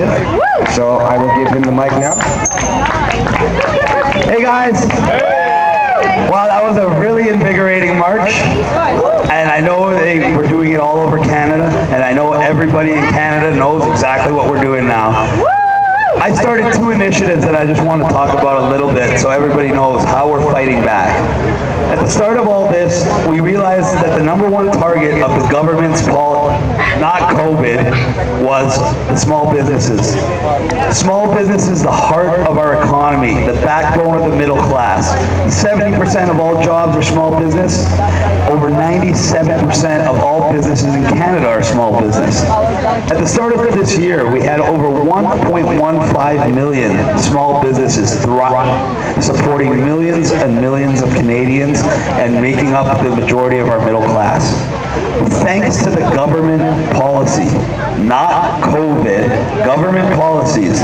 initiative. So I will give him the mic now. Hey guys! Well, that was a really invigorating march, and I know they were doing it all over Canada, and I know everybody in Canada knows exactly what we're doing now. I started 2 initiatives that I just want to talk about a little bit so everybody knows how we're fighting back. At the start of all this, we realized that the #1 target of the government's not COVID, was the small businesses. Small business is the heart of our economy, the backbone of the middle class. 70% of all jobs are small business. Over 97% of all businesses in Canada are small business. At the start of this year, we had over 1.15 million small businesses thrive, supporting millions and millions of Canadians and making up the majority of our middle class. Thanks to the government policy, not COVID, government policies,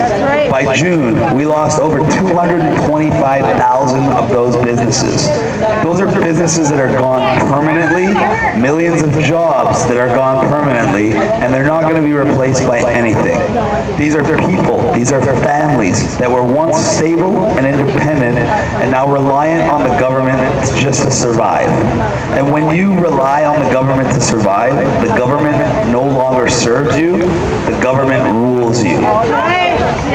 by June, we lost over 225,000 of those businesses. Those are businesses that are gone permanently, millions of jobs that are gone permanently, and they're not going to be replaced by anything. These are people, these are families that were once stable and independent and now reliant on the government just to survive. And when you rely on the government to survive, the government no longer serves you, the government rules you.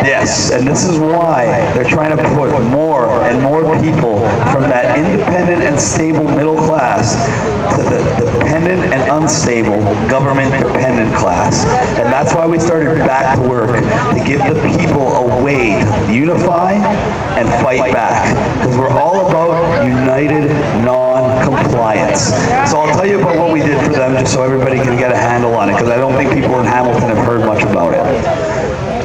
Yes, and this is why they're trying to put more and more people from that independent and stable middle class to the dependent and unstable government-dependent class. And that's why we started Back to Work, to give the people a way to unify and fight back. Because we're all about united non-compliance. So I'll tell you about what we did for them just so everybody can get a handle on it, because I don't think people in Hamilton have heard much about it.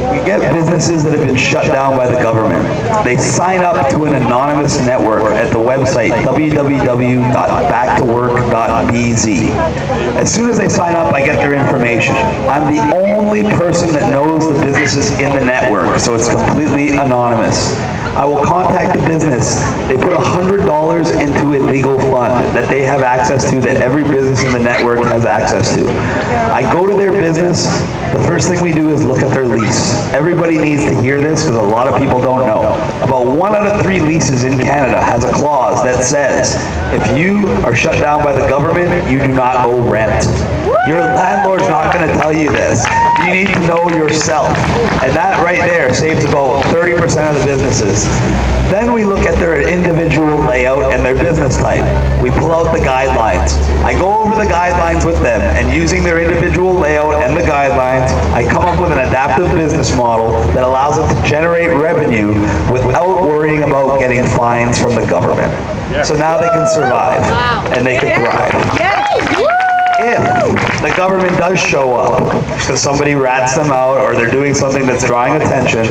We get businesses that have been shut down by the government. They sign up to an anonymous network at the website www.backtowork.bz. As soon as they sign up, I get their information. I'm the only person that knows the businesses in the network, so it's completely anonymous. I will contact the business. They put $100 into a legal fund that they have access to, that every business in the network has access to. I go to their business. The first thing we do is look at their lease. Everybody needs to hear this because a lot of people don't know. About 1 out of 3 leases in Canada has a clause that says, if you are shut down by the government, you do not owe rent. Your landlord's not going to tell you this. You need to know yourself. And that right there saves about 30% of the businesses. Then we look at their individual layout and their business type. We pull out the guidelines. I go over the guidelines with them, and using their individual layout and the guidelines, I come up with an adaptive business model that allows them to generate revenue without worrying about getting fines from the government. So now they can survive and they can thrive. If the government does show up because somebody rats them out or they're doing something that's drawing attention,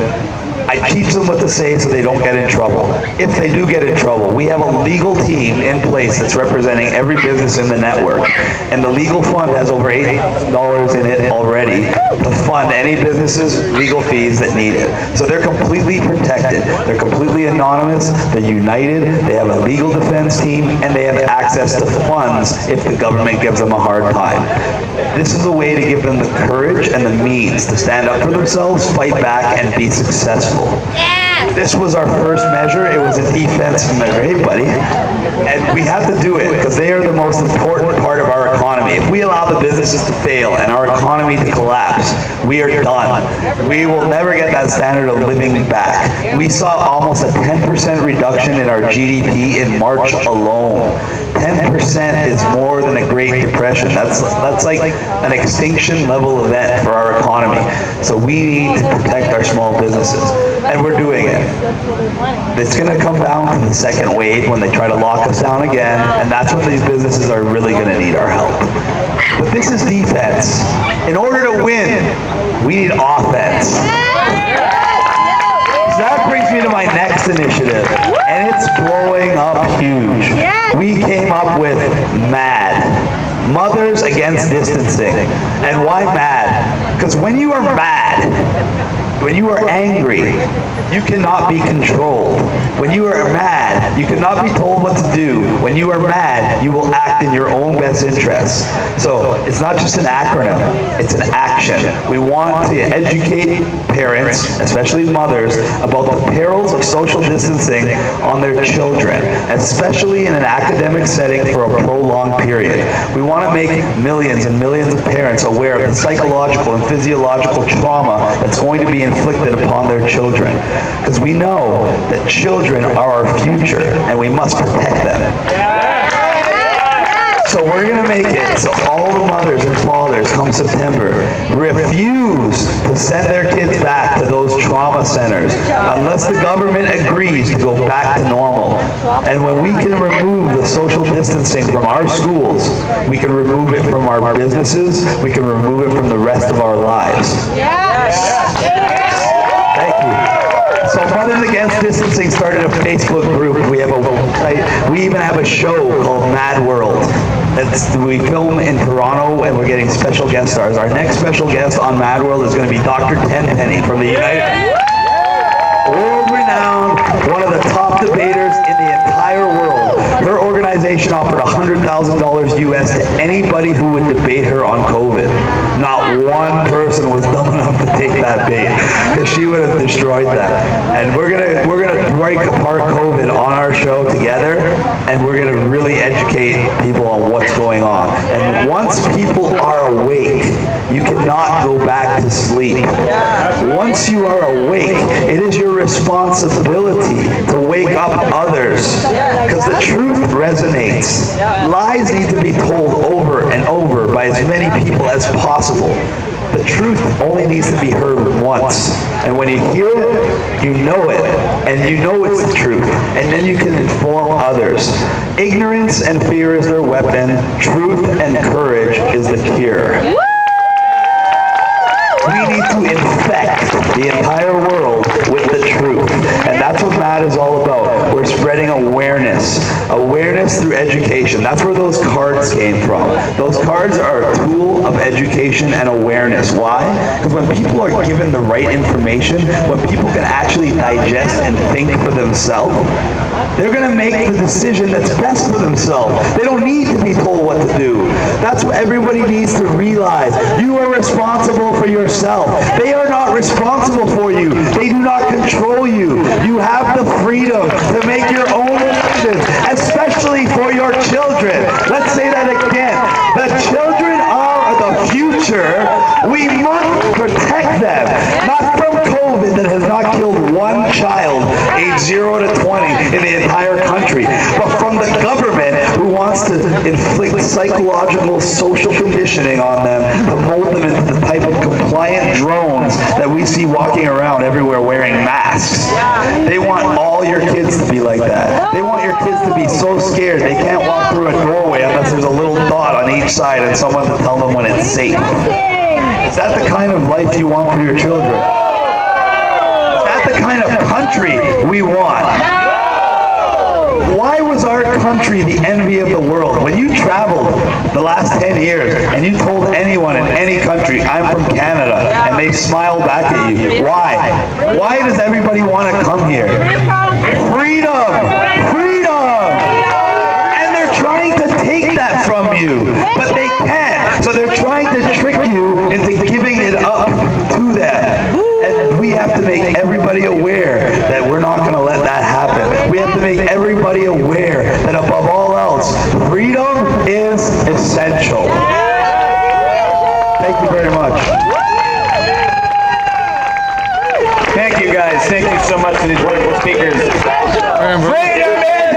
I teach them what to say so they don't get in trouble. If they do get in trouble, we have a legal team in place that's representing every business in the network. And the legal fund has over $8,000 in it already to fund any businesses' legal fees that need it. So they're completely protected. They're completely anonymous. They're united. They have a legal defense team, and they have access to funds if the government gives them a hard time. This is a way to give them the courage and the means to stand up for themselves, fight back, and be successful. This was our first measure. It was a defensive measure. Hey, buddy. And we have to do it because they are the most important part of our economy. If we allow the businesses to fail and our economy to collapse, we are done. We will never get that standard of living back. We saw almost a 10% reduction in our GDP in March alone. 10% is more than a Great Depression. That's like an extinction level event for our economy. So we need to protect our small businesses, and we're doing it. It's going to come down to the second wave when they try to lock us down again, and that's when these businesses are really going to need our help. But this is defense. In order to win, we need offense. So that brings me to my next initiative, and it's blowing up huge. We came up with MAD, Mothers Against Distancing. And why MAD? Because when you are mad, When you are angry, you cannot be controlled. When you are mad, you cannot be told what to do. When you are mad, you will act in your own best interests. So it's not just an acronym, it's an action. We want to educate parents, especially mothers, about the perils of social distancing on their children, especially in an academic setting for a prolonged period. We want to make millions and millions of parents aware of the psychological and physiological trauma that's going to be inflicted upon their children. Because we know that children are our future and we must protect them. So we're going to make it so all the mothers and fathers come September refuse to send their kids back to those trauma centers unless the government agrees to go back to normal. And when we can remove the social distancing from our schools, we can remove it from our businesses, we can remove it from the rest of our lives. Thank you. So Mothers Against Distancing started a Facebook group. We even have a show called Mad World. We film in Toronto and we're getting special guest stars. Our next special guest on Mad World is going to be Dr. Tenpenny from the United world-renowned, one of the top debaters in the entire world. Her organization offered $100,000 US to anybody who would debate her on COVID. Not one person was dumb enough to take that bait, because she would have destroyed that. And we're gonna break apart COVID on our show together, and we're gonna really educate people on what's going on. And once people are awake, you cannot go back to sleep. Once you are awake, it is your responsibility to wake up others, because the truth resonates. Lies need to be told over and over by as many people as possible. The truth only needs to be heard once. And when you hear it, you know it, and you know it's the truth, and then you can inform others. Ignorance and fear is their weapon. Truth and courage is the cure. We need to infect the entire world with the truth. And that's what MAD is all about. We're spreading awareness. Awareness through education. That's where those cards came from. Those cards are a tool of education and awareness. Why? Because when people are given the right information, when people can actually digest and think for themselves, they're going to make the decision that's best for themselves. They don't need to be told what to do. That's what everybody needs to realize. You are responsible for yourself. They are not responsible for you. They do not control you. You have the freedom to make your own decisions, especially for your children. Let's say that again. The children are the future. We must protect them. Not from COVID that has not killed one child age 0 to 20 in the entire country, but from the government who wants to inflict psychological, social conditioning on them to mold them into the type of compliant drones that we see walking around everywhere wearing masks. They want all your kids to be like that. They want your kids to be so scared they can't walk through a doorway unless there's a little dot on each side and someone to tell them when it's safe. Is that the kind of life you want for your children? Is that the kind of country we want? Why was our country the envy of the world? When you traveled the last 10 years and you told anyone in any country, I'm from Canada, and they smiled back at you. Why? Why does everybody want to come here? Freedom! Freedom! And they're trying to take that from you, but they can't. So they're trying to trick you into giving it up to them. And we have to make everybody aware that we're not going to let that happen. We have to make everybody aware that above all else, freedom is essential. Thank you very much. Thank you guys. Thank you so much to these wonderful speakers. Freedom is